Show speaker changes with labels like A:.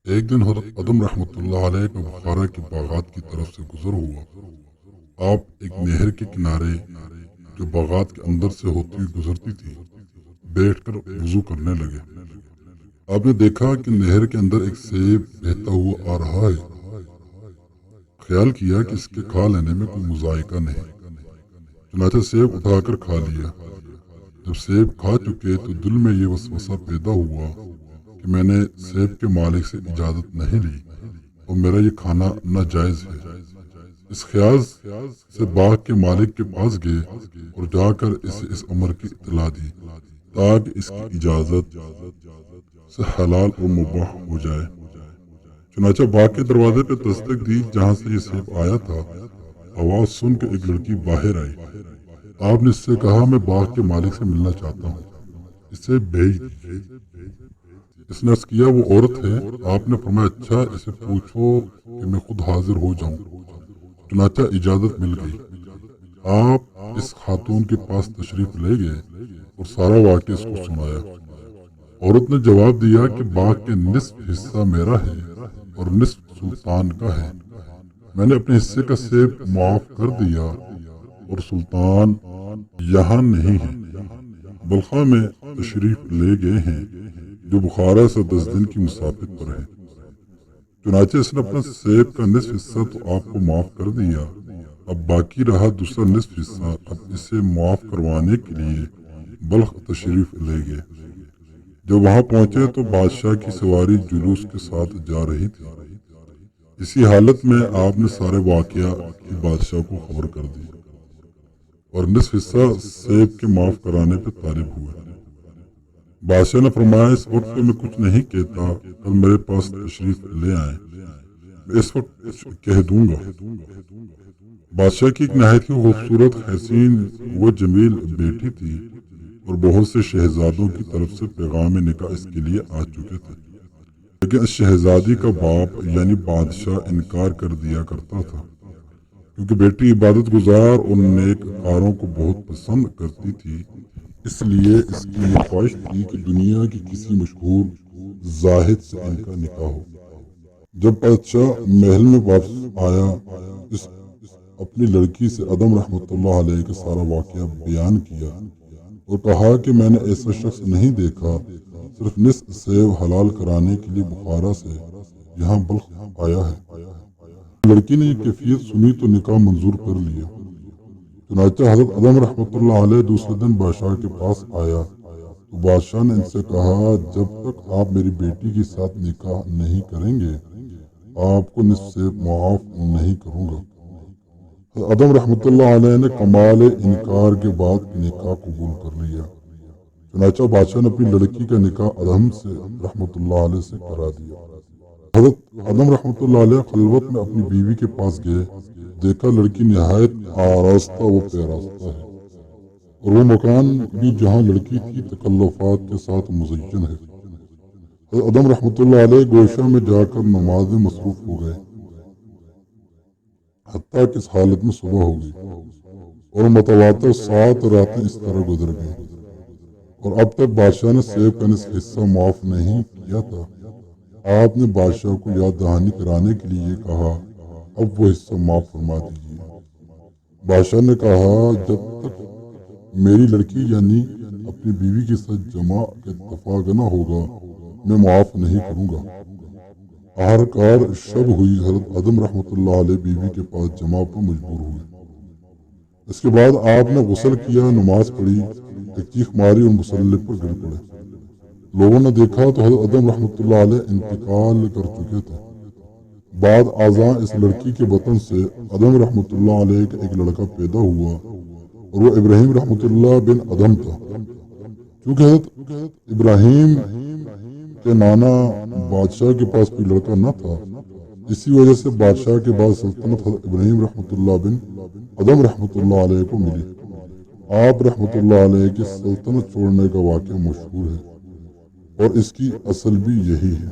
A: ایک دن حضرت ادم رحمۃ اللہ علیہ کا بخارا کے باغات کی طرف سے گزر ہوا۔ آپ ایک نہر کے کنارے جو باغات کے اندر سے ہوتی ہوئی گزرتی تھی بیٹھ کر وضو کرنے لگے۔ آپ نے دیکھا کہ نہر کے اندر ایک سیب بہتا ہوا آ رہا ہے۔ خیال کیا کہ اس کے کھا لینے میں کوئی مذائقہ نہیں، چنانچہ سیب اٹھا کر کھا لیا۔ جب سیب کھا چکے تو دل میں یہ وسوسہ پیدا ہوا کہ میں نے سیب کے مالک سے اجازت نہیں لی اور میرا یہ کھانا ناجائز ہے۔ اس خیال سے باغ کے مالک کے پاس گئے اور جا کر اسے اس امر کی اطلاع دی تاکہ اس کی اجازت سے حلال اور مباح ہو جائے۔ چنانچہ باغ کے دروازے پہ دستک دی جہاں سے یہ سیب آیا تھا۔ آواز سن کے ایک لڑکی باہر آئی۔ آپ نے اس سے کہا میں باغ کے مالک سے ملنا چاہتا ہوں، اسے بھیج دیجیے۔ اس نے عرض کیا وہ عورت ہے۔ آپ نے فرمایا اچھا اسے پوچھو کہ میں خود حاضر ہو جاؤں۔ چنانچہ اجازت مل گئی۔ آپ اس خاتون کے پاس تشریف لے گئے اور سارا واقعہ اس کو سنایا۔ عورت نے جواب دیا کہ باغ کے نصف حصہ میرا ہے اور نصف سلطان کا ہے۔ میں نے اپنے حصے کا سیب معاف کر دیا اور سلطان یہاں نہیں ہے، بلخا میں تشریف لے گئے ہیں جو بخارا سے 10 دن کی مسافت پر ہے۔ چنانچہ اس نے اپنا سیب کا نصف حصہ تو آپ کو معاف کر دیا، اب باقی رہا دوسرا نصف حصہ، اب اسے معاف کروانے کے لیے بلخ تشریف لے گئے۔ جب وہاں پہنچے تو بادشاہ کی سواری جلوس کے ساتھ جا رہی تھی۔ اسی حالت میں آپ نے سارے واقعہ کی بادشاہ کو خبر کر دی اور نصف حصہ سیب کے معاف کرانے پہ طالب ہوئے۔ بادشاہ نے فرمایا اس وقت تو میں کچھ نہیں کہتا، کل میرے پاس تشریف لے آئیں، میں اس وقت کچھ کہہ دوں گا۔ بادشاہ کی ایک نہایت ہی خوبصورت حسین و جمیل بیٹی تھی اور بہت سے شہزادوں کی طرف سے پیغام نکاح اس کے لیے آ چکے تھے، لیکن اس شہزادی کا باپ یعنی بادشاہ انکار کر دیا کرتا تھا، کیونکہ بیٹی عبادت گزار اور نیک کاروں کو بہت پسند کرتی تھی، اس لیے اس کی یہ خواہش تھی کہ دنیا کی کسی مشہور زاہد سے ان کا نکاح ہو۔ جب بادشاہ محل میں واپس آیا اس اپنی لڑکی سے ادم رحمۃ اللہ علیہ کا سارا واقعہ بیان کیا اور کہا کہ میں نے ایسا شخص نہیں دیکھا، صرف نصف سیب حلال کرانے کے لیے بخارا سے یہاں بلخ آیا ہے۔ لڑکی نے یہ کیفیت سنی تو نکاح منظور کر لیا۔ چنانچہ حضرت ادم رحمۃ اللہ علیہ دوسرے دن بادشاہ کے پاس آیا تو بادشاہ نے ان سے کہا جب تک آپ میری بیٹی کے ساتھ نکاح نہیں کریں گے آپ کو نصف سیب معاف نہیں کروں گا۔ حضرت ادم رحمۃ اللہ علیہ نے کمال انکار کے بعد نکاح قبول کر لیا۔ چنانچہ بادشاہ نے اپنی لڑکی کا نکاح ادم سے رحمۃ اللہ علیہ سے کرا دیا۔ حضرت ادم رحمۃ اللہ علیہ خلوت میں اپنی بیوی کے پاس گئے، دیکھا لڑکی نہایت آراستہ و پیراستہ ہے اور وہ مکان بھی جہاں لڑکی تھی تکلفات کے ساتھ مزین ہے۔ حضرت ادم رحمۃ اللہ علیہ گوشہ میں جا کر نماز میں مصروف ہو گئے حتیٰ کہ اس حالت میں صبح ہو گئی اور متواتر 7 راتیں اس طرح گزر گئیں اور اب تک بادشاہ نے سیب کا نصف حصہ معاف نہیں کیا تھا۔ آپ نے بادشاہ کو یاد دہانی کرانے کے لیے کہا اب وہ حصہ معاف فرما دیجیے۔ بادشاہ نے کہا جب تک میری لڑکی یعنی اپنی بیوی کے ساتھ جمع کا اتفاق نہ ہوگا میں معاف نہیں کروں گا۔ آخرکار شب ہوئی، حضرت ادم رحمۃ اللہ علیہ بیوی کے پاس جمع پر مجبور ہوئے۔ اس کے بعد آپ نے غسل کیا، نماز پڑھی، ایک چیخ ماری اور مسلح پر گر پڑے۔ لوگوں نے دیکھا تو حضرت ادم رحمۃ اللہ علیہ انتقال کر چکے تھے۔ بعد ازاں اس لڑکی کے بطن سے ادم رحمۃ اللہ علیہ کا ایک لڑکا پیدا ہوا اور وہ ابراہیم رحمۃ اللہ بن ادم تھا۔ چونکہ حضرت ابراہیم کے نانا بادشاہ کے پاس کوئی لڑکا نہ تھا، اسی وجہ سے بادشاہ کے بعد سلطنت حضرت ابراہیم رحمۃ اللہ بن ادم رحمۃ اللہ علیہ کو ملی۔ آپ رحمۃ اللہ علیہ کی سلطنت چھوڑنے کا واقعہ مشہور ہے اور اس کی اصل بھی یہی ہے۔